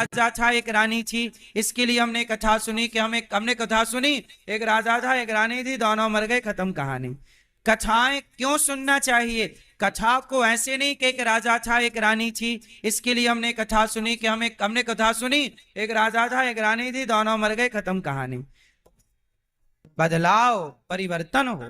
राजा था, एक रानी थी। इसके लिए हमने कथा सुनी कि हमने कथा सुनी, एक राजा था, एक रानी थी, दोनों मर गए, खत्म कहानी। कथाएं क्यों सुनना चाहिए? कथा को ऐसे नहीं कि एक राजा था, एक रानी थी, इसके लिए हमने कथा सुनी कि हमने कथा सुनी, एक राजा था, एक रानी थी, दोनों मर गए, खत्म कहानी। बदलाव, परिवर्तन हो।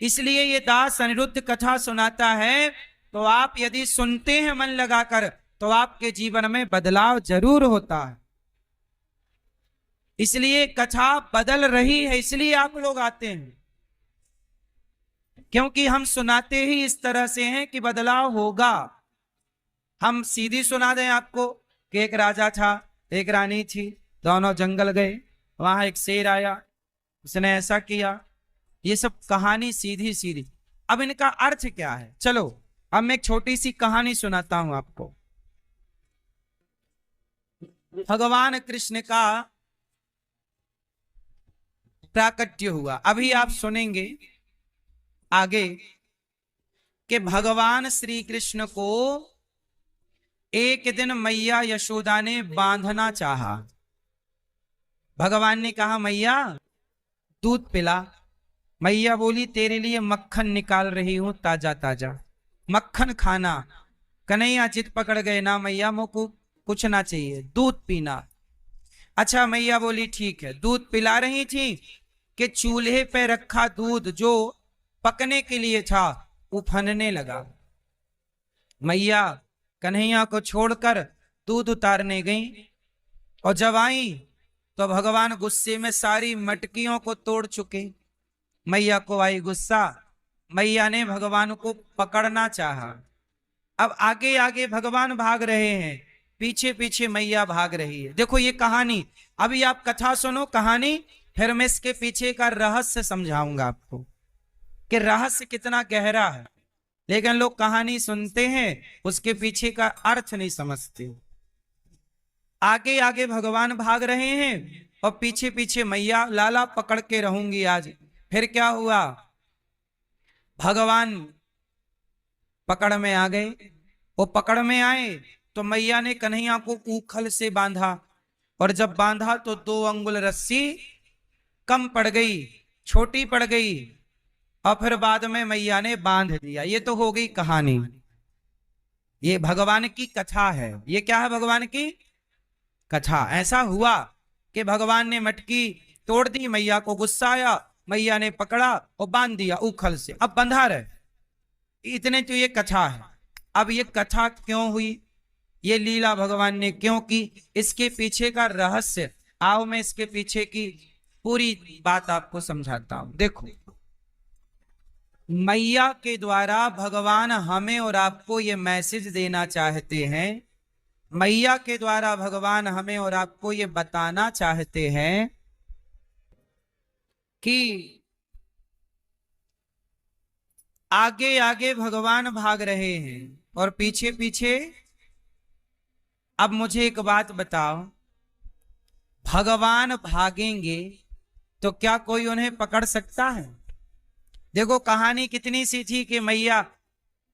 इसलिए ये दास अनिरुद्ध कथा सुनाता है, तो आप यदि सुनते हैं मन लगाकर, तो आपके जीवन में बदलाव जरूर होता है। इसलिए कथा बदल रही है, इसलिए आप लोग आते हैं, क्योंकि हम सुनाते ही इस तरह से हैं कि बदलाव होगा। हम सीधी सुना दें आपको कि एक राजा था, एक रानी थी, दोनों जंगल गए, वहां एक शेर आया, उसने ऐसा किया, ये सब कहानी सीधी सीधी। अब इनका अर्थ क्या है? चलो अब मैं एक छोटी सी कहानी सुनाता हूं आपको। भगवान कृष्ण का प्राकट्य हुआ, अभी आप सुनेंगे आगे कि भगवान श्री कृष्ण को एक दिन मैया यशोदा ने बांधना चाहा। भगवान ने कहा मैया दूध पिला। मैया बोली तेरे लिए मक्खन निकाल रही हूं ताजा ताजा, मक्खन खाना। कन्हैया जिद पकड़ गए, ना मैया मुझको कुछ ना चाहिए, दूध पीना। अच्छा मैया बोली ठीक है। दूध पिला रही थी कि चूल्हे पे रखा दूध जो पकने के लिए था उफनने लगा। मैया कन्हैया को छोड़कर दूध उतारने गई, और जब आई तो भगवान गुस्से में सारी मटकियों को तोड़ चुके। मैया को आई गुस्सा, मैया ने भगवान को पकड़ना चाहा। अब आगे आगे भगवान भाग रहे हैं, पीछे पीछे मैया भाग रही है। देखो ये कहानी, अभी आप कथा सुनो कहानी, फिर मैं इसके पीछे का रहस्य समझाऊंगा आपको कि रहस्य कितना गहरा है। लेकिन लोग कहानी सुनते हैं, उसके पीछे का अर्थ नहीं समझते। आगे आगे भगवान भाग रहे हैं और पीछे पीछे मैया, लाला पकड़ के रहूंगी आज। फिर क्या हुआ? भगवान पकड़ में आ गए। वो पकड़ में आए तो मैया ने कन्हैया को ऊखल से बांधा, और जब बांधा तो 2 अंगुल रस्सी कम पड़ गई, छोटी पड़ गई, और फिर बाद में मैया ने बांध दिया। ये तो हो गई कहानी, ये भगवान की कथा है। ये क्या है? भगवान की कथा। ऐसा हुआ कि भगवान ने मटकी तोड़ दी, मैया को गुस्सा आया, मैया ने पकड़ा और बांध दिया ऊखल से, अब बंधा रहे। इतने तो ये कथा है। अब ये कथा क्यों हुई, ये लीला भगवान ने क्यों की, इसके पीछे का रहस्य आओ मैं इसके पीछे की पूरी बात आपको समझाता हूं। देखो, मैया के द्वारा भगवान हमें और आपको ये मैसेज देना चाहते हैं, मैया के द्वारा भगवान हमें और आपको ये बताना चाहते हैं कि आगे आगे भगवान भाग रहे हैं और पीछे पीछे। अब मुझे एक बात बताओ, भगवान भागेंगे तो क्या कोई उन्हें पकड़ सकता है? देखो कहानी कितनी सी थी कि मैया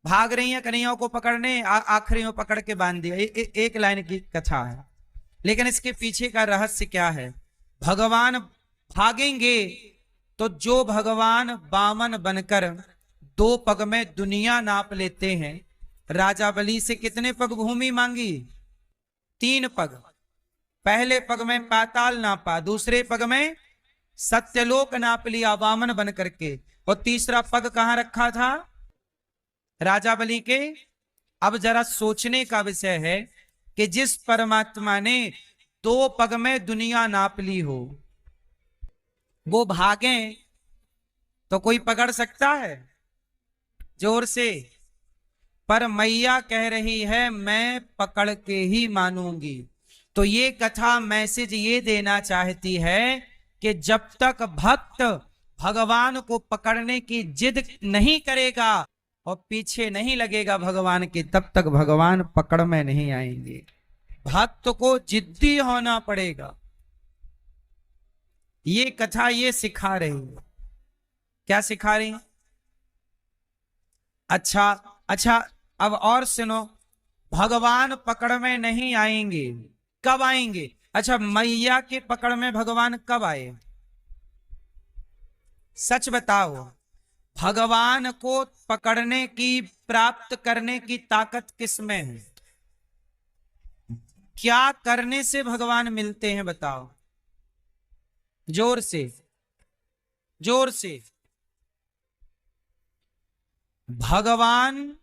भाग रही है कन्हैया को पकड़ने, आखिरी में पकड़ के बांध दिया। एक लाइन की कथा है, लेकिन इसके पीछे का रहस्य क्या है? भगवान भागेंगे तो जो भगवान बामन बनकर 2 पग में दुनिया नाप लेते हैं, राजा बलि से कितने पग भूमि मांगी? 3 पग। पहले पग में पाताल नापा, दूसरे पग में सत्यलोक नाप लिया वामन बन करके, और तीसरा पग कहां रखा था? राजा बलि के। अब जरा सोचने का विषय है कि जिस परमात्मा ने 2 पग में दुनिया नाप ली हो, वो भागे तो कोई पकड़ सकता है? जोर से। पर मैया कह रही है मैं पकड़ के ही मानूंगी। तो ये कथा मैसेज ये देना चाहती है कि जब तक भक्त भगवान को पकड़ने की जिद नहीं करेगा और पीछे नहीं लगेगा भगवान के, तब तक भगवान पकड़ में नहीं आएंगे। भक्त को जिद्दी होना पड़ेगा। ये कथा ये सिखा रही है। क्या सिखा रही है? अच्छा, अब और सुनो। भगवान पकड़ में नहीं आएंगे। कब आएंगे? अच्छा, मैया के पकड़ में भगवान कब आए? सच बताओ। भगवान को पकड़ने की, प्राप्त करने की ताकत किसमें है? क्या करने से भगवान मिलते हैं बताओ? जोर से, जोर से। भगवान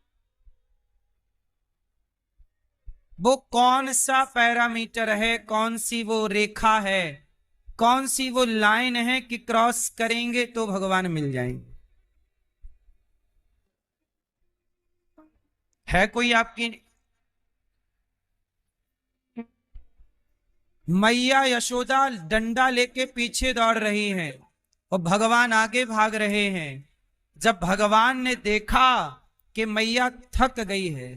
वो कौन सा पैरामीटर है, कौन सी वो रेखा है, कौन सी वो लाइन है कि क्रॉस करेंगे तो भगवान मिल जाएंगे? है कोई आपकी? मैया यशोदा डंडा लेके पीछे दौड़ रही हैं और भगवान आगे भाग रहे हैं। जब भगवान ने देखा कि मैया थक गई है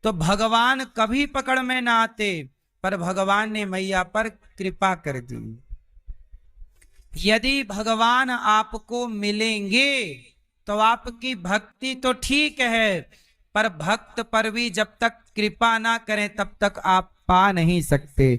तो भगवान कभी पकड़ में ना आते, पर भगवान ने मैया पर कृपा कर दी। यदि भगवान आपको मिलेंगे तो आपकी भक्ति तो ठीक है, पर भक्त पर भी जब तक कृपा ना करें तब तक आप पा नहीं सकते।